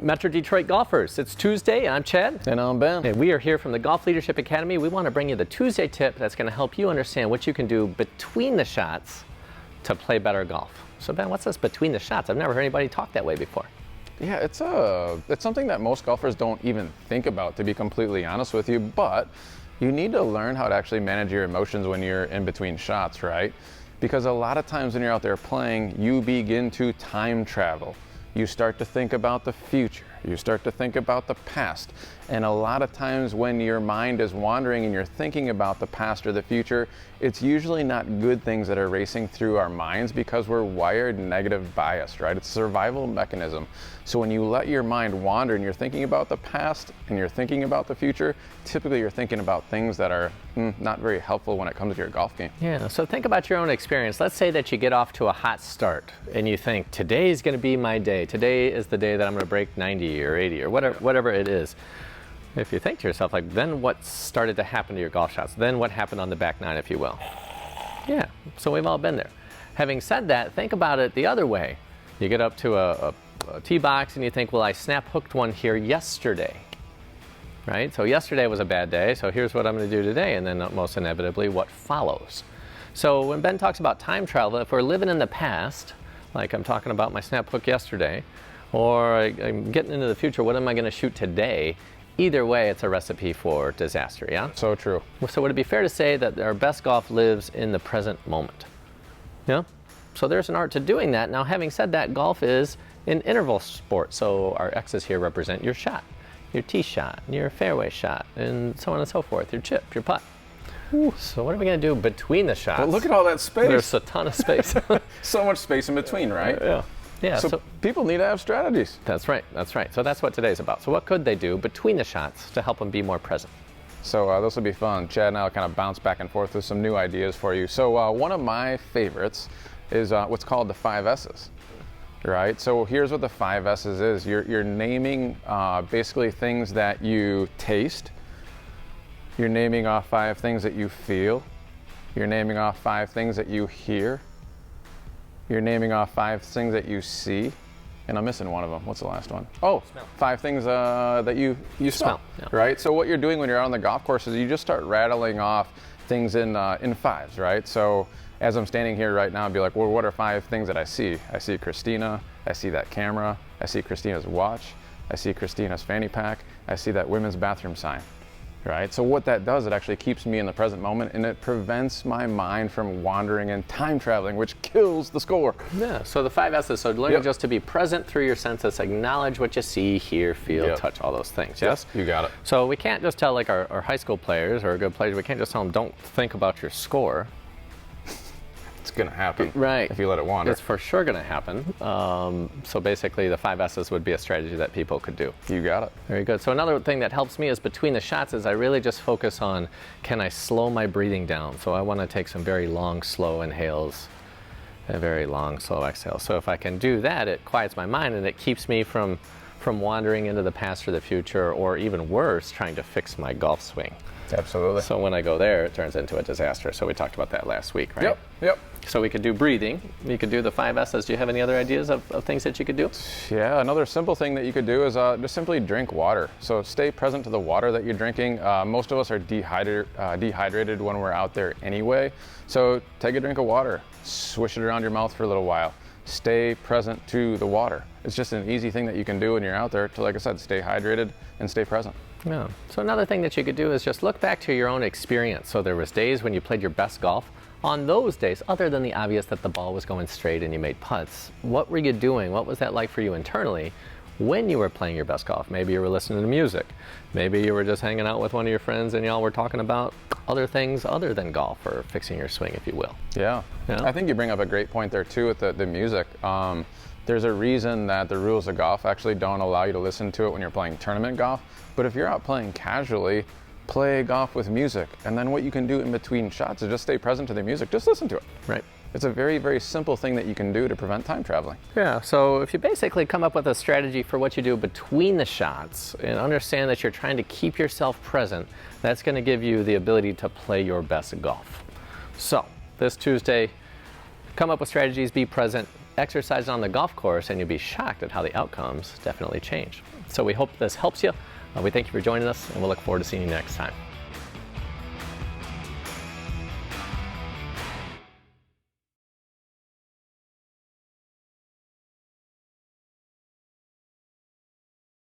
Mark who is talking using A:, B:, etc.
A: Metro Detroit golfers? It's Tuesday. I'm Chad.
B: And I'm Ben.
A: And we are here from the Golf Leadership Academy. We want to bring you the Tuesday tip that's going to help you understand what you can do between the shots to play better golf. So Ben, what's this between the shots? I've never heard anybody talk that way before.
B: Yeah, it's something that most golfers don't even think about, to be completely honest with you, but you need to learn how to actually manage your emotions when you're in between shots, right? Because a lot of times when you're out there playing, you begin to time travel. You start to think about the future. You start to think about the past. And a lot of times when your mind is wandering and you're thinking about the past or the future, it's usually not good things that are racing through our minds because we're wired negative biased, right? It's a survival mechanism. So when you let your mind wander and you're thinking about the past and you're thinking about the future, typically you're thinking about things that are not very helpful when it comes to your golf game.
A: Yeah, so think about your own experience. Let's say that you get off to a hot start and you think, today's going to be my day. Today is the day that I'm going to break 90 or 80 or whatever it is. If you think to yourself, like, then what started to happen to your golf shots? Then what happened on the back nine, if you will? Yeah, so we've all been there. Having said that, think about it the other way. You get up to a tee box and you think, well, I snap hooked one here yesterday, right? So yesterday was a bad day, so here's what I'm going to do today, and then most inevitably what follows. So when Ben talks about time travel, if we're living in the past, like I'm talking about my snap hook yesterday, or I'm getting into the future, what am I going to shoot today? Either way, it's a recipe for disaster, yeah?
B: So true.
A: So would it be fair to say that our best golf lives in the present moment? Yeah? So there's an art to doing that. Now, having said that, golf is an interval sport. So our X's here represent your shot, your tee shot, your fairway shot, and so on and so forth, your chip, your putt. Ooh, so what are we going to do between the shots?
B: Well, look at all that space.
A: There's a ton of space.
B: So much space in between, right?
A: Yeah. Yeah,
B: so people need to have strategies.
A: That's right, that's right. So that's what today's about. So what could they do between the shots to help them be more present?
B: So this will be fun. Chad and I will kind of bounce back and forth with some new ideas for you. So one of my favorites is what's called the 5 S's, right? So here's what the 5 S's is. You're naming basically things that you taste. You're naming off 5 things that you feel. You're naming off 5 things that you hear. You're naming off 5 things that you see, and I'm missing one of them. What's the last one? Oh, smell. 5 things that you smell,
A: yeah.
B: Right? So what you're doing when you're out on the golf course is you just start rattling off things in 5s, right? So as I'm standing here right now, I'd be like, well, what are 5 things that I see? I see Christina, I see that camera, I see Christina's watch, I see Christina's fanny pack, I see that women's bathroom sign. Right? So what that does, it actually keeps me in the present moment and it prevents my mind from wandering and time traveling, which kills the score.
A: Yeah, so the 5 S's, so learning just to be present through your senses, acknowledge what you see, hear, feel, touch, all those things, yes?
B: You got it.
A: So we can't just tell like our high school players or good players, we can't just tell them don't think about your score.
B: It's going to happen,
A: right?
B: If you let it wander.
A: It's for sure going to happen. So basically the 5 S's would be a strategy that people could do.
B: You got it.
A: Very good. So another thing that helps me is between the shots is I really just focus on, can I slow my breathing down? So I want to take some very long, slow inhales and very long, slow exhales. So if I can do that, it quiets my mind and it keeps me from wandering into the past or the future, or even worse, trying to fix my golf swing.
B: Absolutely.
A: So when I go there, it turns into a disaster. So we talked about that last week, right?
B: Yep.
A: So we could do breathing. You could do the 5 S's. Do you have any other ideas of things that you could do?
B: Yeah, another simple thing that you could do is just simply drink water. So stay present to the water that you're drinking. Most of us are dehydrated when we're out there anyway. So take a drink of water, swish it around your mouth for a little while. Stay present to the water. It's just an easy thing that you can do when you're out there to, like I said, stay hydrated and stay present.
A: Yeah. So another thing that you could do is just look back to your own experience. So there was days when you played your best golf. On those days, other than the obvious that the ball was going straight and you made putts, what were you doing? What was that like for you internally when you were playing your best golf? Maybe you were listening to music. Maybe you were just hanging out with one of your friends and y'all were talking about other things other than golf or fixing your swing, if you will.
B: Yeah. I think you bring up a great point there too with the music. There's a reason that the rules of golf actually don't allow you to listen to it when you're playing tournament golf. But if you're out playing casually, play golf with music. And then what you can do in between shots is just stay present to the music. Just listen to it.
A: Right.
B: It's a very, very simple thing that you can do to prevent time traveling.
A: Yeah, so if you basically come up with a strategy for what you do between the shots and understand that you're trying to keep yourself present, that's going to give you the ability to play your best golf. So this Tuesday, come up with strategies, be present, exercise on the golf course and you'll be shocked at how the outcomes definitely change. So we hope this helps you. We thank you for joining us, and we'll look forward to seeing you next time.